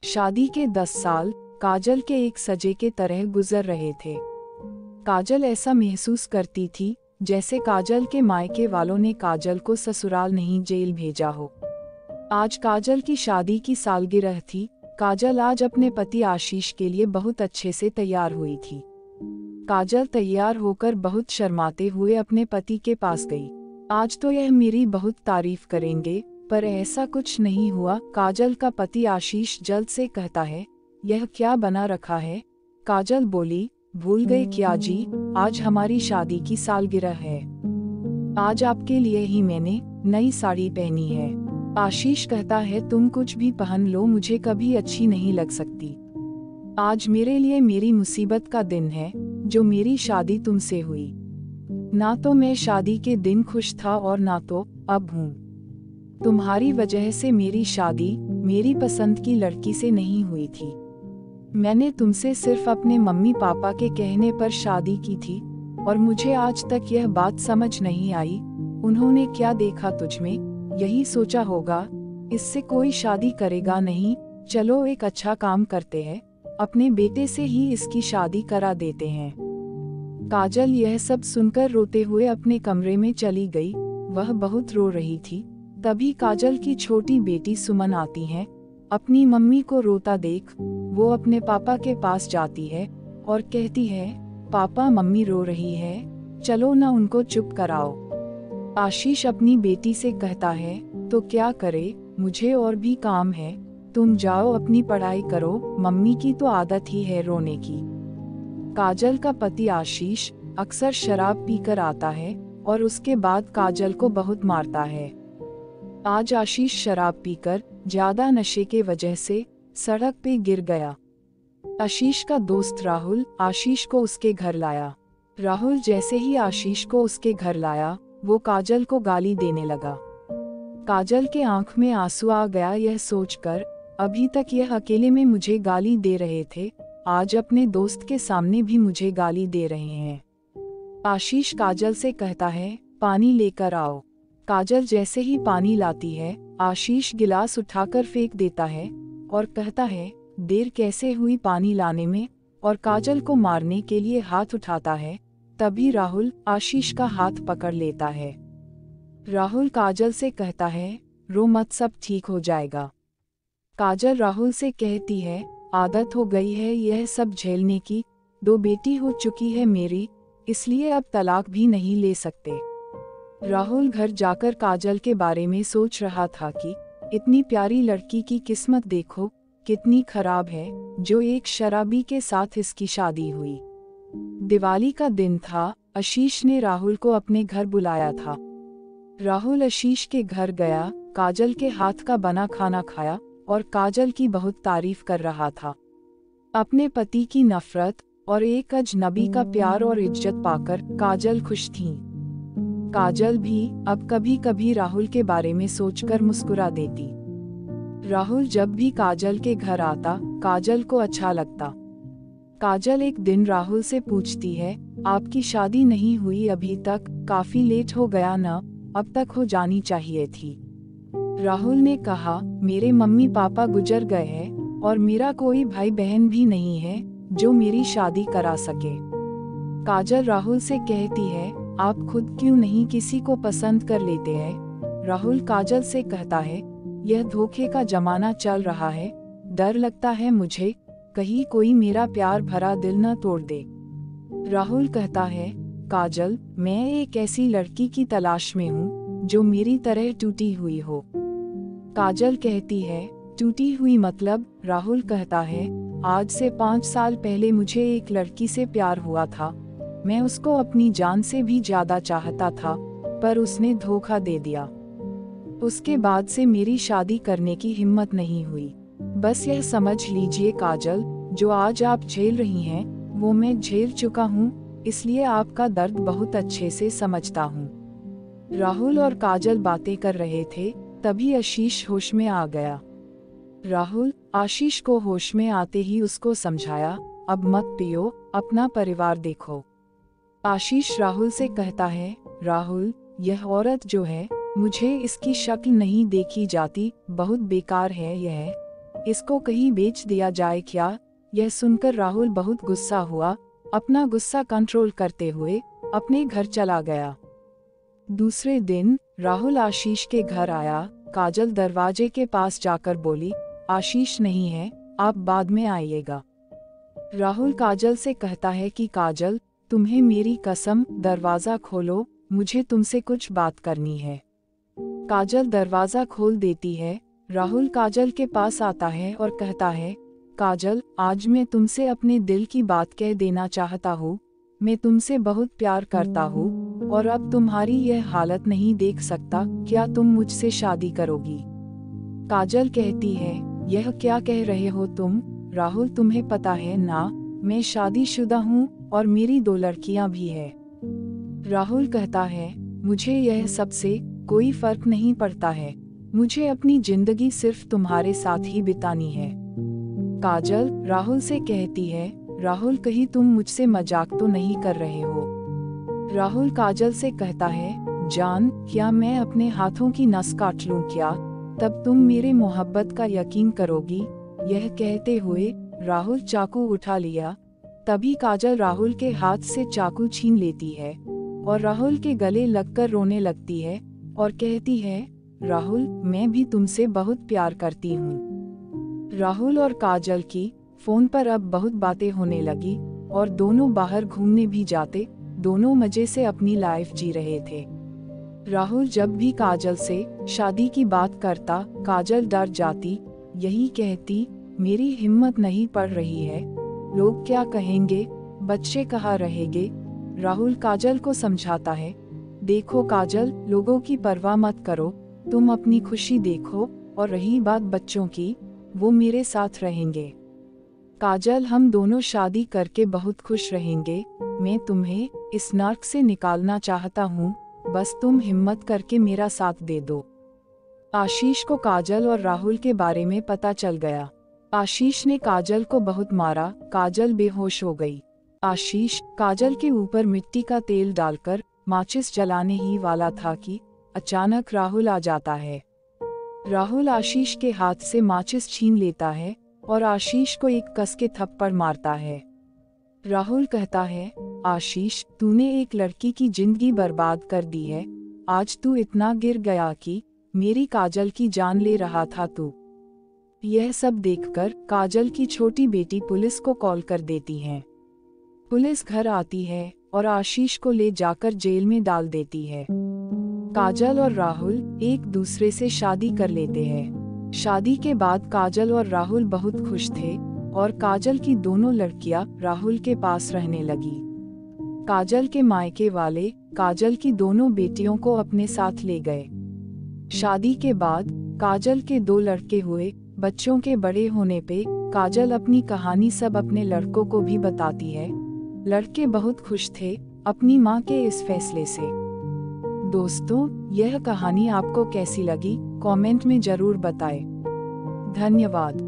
शादी के 10 साल काजल के एक सजे के तरह गुजर रहे थे। काजल ऐसा महसूस करती थी जैसे काजल के मायके वालों ने काजल को ससुराल नहीं जेल भेजा हो। आज काजल की शादी की सालगिरह थी। काजल आज अपने पति आशीष के लिए बहुत अच्छे से तैयार हुई थी। काजल तैयार होकर बहुत शर्माते हुए अपने पति के पास गई। आज तो यह मेरी बहुत तारीफ करेंगे, पर ऐसा कुछ नहीं हुआ। काजल का पति आशीष जल्द से कहता है, यह क्या बना रखा है? काजल बोली, भूल गए क्या जी, आज हमारी शादी की सालगिरह है। आज आपके लिए ही मैंने नई साड़ी पहनी है। आशीष कहता है, तुम कुछ भी पहन लो, मुझे कभी अच्छी नहीं लग सकती। आज मेरे लिए मेरी मुसीबत का दिन है, जो मेरी शादी तुमसे हुई। ना तो मैं शादी के दिन खुश था और ना तो अब हूँ। तुम्हारी वजह से मेरी शादी मेरी पसंद की लड़की से नहीं हुई थी। मैंने तुमसे सिर्फ अपने मम्मी पापा के कहने पर शादी की थी और मुझे आज तक यह बात समझ नहीं आई, उन्होंने क्या देखा तुझमें, यही सोचा होगा इससे कोई शादी करेगा नहीं। चलो एक अच्छा काम करते हैं, अपने बेटे से ही इसकी शादी करा देते हैं। काजल यह सब सुनकर रोते हुए अपने कमरे में चली गई। वह बहुत रो रही थी। तभी काजल की छोटी बेटी सुमन आती है। अपनी मम्मी को रोता देख वो अपने पापा के पास जाती है और कहती है, पापा मम्मी रो रही है, चलो ना उनको चुप कराओ। आशीष अपनी बेटी से कहता है, तो क्या करे, मुझे और भी काम है, तुम जाओ अपनी पढ़ाई करो, मम्मी की तो आदत ही है रोने की। काजल का पति आशीष अक्सर शराब पीकर आता है और उसके बाद काजल को बहुत मारता है। आज आशीष शराब पीकर ज्यादा नशे के वजह से सड़क पे गिर गया। आशीष का दोस्त राहुल आशीष को उसके घर लाया। राहुल जैसे ही आशीष को उसके घर लाया, वो काजल को गाली देने लगा। काजल के आंख में आंसू आ गया यह सोचकर, अभी तक यह अकेले में मुझे गाली दे रहे थे, आज अपने दोस्त के सामने भी मुझे गाली दे रहे हैं। आशीष काजल से कहता है, पानी लेकर आओ। काजल जैसे ही पानी लाती है, आशीष गिलास उठाकर फेंक देता है और कहता है, देर कैसे हुई पानी लाने में, और काजल को मारने के लिए हाथ उठाता है। तभी राहुल आशीष का हाथ पकड़ लेता है। राहुल काजल से कहता है, रो मत, सब ठीक हो जाएगा। काजल राहुल से कहती है, आदत हो गई है यह सब झेलने की, 2 बेटी हो चुकी है मेरी, इसलिए अब तलाक भी नहीं ले सकते। राहुल घर जाकर काजल के बारे में सोच रहा था कि इतनी प्यारी लड़की की किस्मत देखो कितनी खराब है, जो एक शराबी के साथ इसकी शादी हुई। दिवाली का दिन था। आशीष ने राहुल को अपने घर बुलाया था। राहुल आशीष के घर गया, काजल के हाथ का बना खाना खाया और काजल की बहुत तारीफ कर रहा था। अपने पति की नफरत और एक अजनबी का प्यार और इज्जत पाकर काजल खुश थी। काजल भी अब कभी कभी राहुल के बारे में सोचकर मुस्कुरा देती। राहुल जब भी काजल के घर आता, काजल को अच्छा लगता। काजल एक दिन राहुल से पूछती है, आपकी शादी नहीं हुई अभी तक, काफी लेट हो गया न, अब तक हो जानी चाहिए थी। राहुल ने कहा, मेरे मम्मी पापा गुजर गए हैं और मेरा कोई भाई बहन भी नहीं है जो मेरी शादी करा सके। काजल राहुल से कहती है, आप खुद क्यों नहीं किसी को पसंद कर लेते हैं? राहुल काजल से कहता है, यह धोखे का जमाना चल रहा है, डर लगता है मुझे, कहीं कोई मेरा प्यार भरा दिल न तोड़ दे। राहुल कहता है, काजल मैं एक ऐसी लड़की की तलाश में हूँ जो मेरी तरह टूटी हुई हो। काजल कहती है, टूटी हुई मतलब? राहुल कहता है, आज से 5 साल पहले मुझे एक लड़की से प्यार हुआ था, मैं उसको अपनी जान से भी ज्यादा चाहता था, पर उसने धोखा दे दिया। उसके बाद से मेरी शादी करने की हिम्मत नहीं हुई। बस यह समझ लीजिए काजल, जो आज आप झेल रही हैं, वो मैं झेल चुका हूँ, इसलिए आपका दर्द बहुत अच्छे से समझता हूँ। राहुल और काजल बातें कर रहे थे, तभी आशीष होश में आ गया। राहुल आशीष को होश में आते ही उसको समझाया, अब मत पियो, अपना परिवार देखो। आशीष राहुल से कहता है, राहुल यह औरत जो है, मुझे इसकी शक्ल नहीं देखी जाती, बहुत बेकार है यह। इसको कहीं बेच दिया जाए क्या? यह सुनकर राहुल बहुत गुस्सा हुआ। अपना गुस्सा कंट्रोल करते हुए अपने घर चला गया। दूसरे दिन राहुल आशीष के घर आया। काजल दरवाजे के पास जाकर बोली, आशीष नहीं है, आप बाद में आइएगा। राहुल काजल से कहता है कि काजल, तुम्हें मेरी कसम, दरवाजा खोलो, मुझे तुमसे कुछ बात करनी है। काजल दरवाजा खोल देती है। राहुल काजल के पास आता है और कहता है, काजल, आज मैं तुमसे अपने दिल की बात कह देना चाहता हूँ। मैं तुमसे बहुत प्यार करता हूँ और अब तुम्हारी यह हालत नहीं देख सकता। क्या तुम मुझसे शादी करोगी? काजल कहती है, यह क्या कह रहे हो तुम? राहुल, तुम्हें पता है ना, मैं शादीशुदा हूँ और मेरी 2 लड़कियाँ भी है। राहुल कहता है, मुझे यह सबसे कोई फर्क नहीं पड़ता है। मुझे अपनी जिंदगी सिर्फ तुम्हारे साथ ही बितानी है। काजल राहुल से कहती है, राहुल, कहीं तुम मुझसे मजाक तो नहीं कर रहे हो? राहुल काजल से कहता है, जान, क्या मैं अपने हाथों की नस काट लूं क्या? तब तुम मेरे मोहब्बत का यकीन करोगी? यह कहते हुए राहुल चाकू उठा लिया। तभी काजल राहुल के हाथ से चाकू छीन लेती है और राहुल के गले लगकर रोने लगती है और कहती है, राहुल, मैं भी तुमसे बहुत प्यार करती हूँ। राहुल और काजल की फोन पर अब बहुत बातें होने लगी और दोनों बाहर घूमने भी जाते। दोनों मजे से अपनी लाइफ जी रहे थे। राहुल जब भी काजल से शादी की बात करता, काजल डर जाती। यही कहती, मेरी हिम्मत नहीं पड़ रही है, लोग क्या कहेंगे, बच्चे कहाँ रहेंगे? राहुल काजल को समझाता है, देखो काजल, लोगों की परवाह मत करो, तुम अपनी खुशी देखो, और रही बात बच्चों की, वो मेरे साथ रहेंगे। काजल, हम दोनों शादी करके बहुत खुश रहेंगे। मैं तुम्हें इस नर्क से निकालना चाहता हूँ, बस तुम हिम्मत करके मेरा साथ दे दो। आशीष को काजल और राहुल के बारे में पता चल गया। आशीष ने काजल को बहुत मारा। काजल बेहोश हो गई। आशीष काजल के ऊपर मिट्टी का तेल डालकर माचिस जलाने ही वाला था कि अचानक राहुल आ जाता है। राहुल आशीष के हाथ से माचिस छीन लेता है और आशीष को एक कस के थप्पड़ मारता है। राहुल कहता है, आशीष, तूने एक लड़की की जिंदगी बर्बाद कर दी है। आज तू इतना गिर गया कि मेरी काजल की जान ले रहा था तू। यह सब देखकर काजल की छोटी बेटी पुलिस को कॉल कर देती है। पुलिस घर आती है और आशीष को ले जाकर जेल में डाल देती है। काजल और राहुल एक दूसरे से शादी कर लेते हैं। शादी के बाद काजल और राहुल बहुत खुश थे और काजल की दोनों लड़कियां राहुल के पास रहने लगी। काजल के मायके वाले काजल की दोनों बेटियों को अपने साथ ले गए। शादी के बाद काजल के 2 लड़के हुए। बच्चों के बड़े होने पे काजल अपनी कहानी सब अपने लड़कों को भी बताती है। लड़के बहुत खुश थे अपनी माँ के इस फैसले से। दोस्तों, यह कहानी आपको कैसी लगी, कमेंट में जरूर बताएं। धन्यवाद।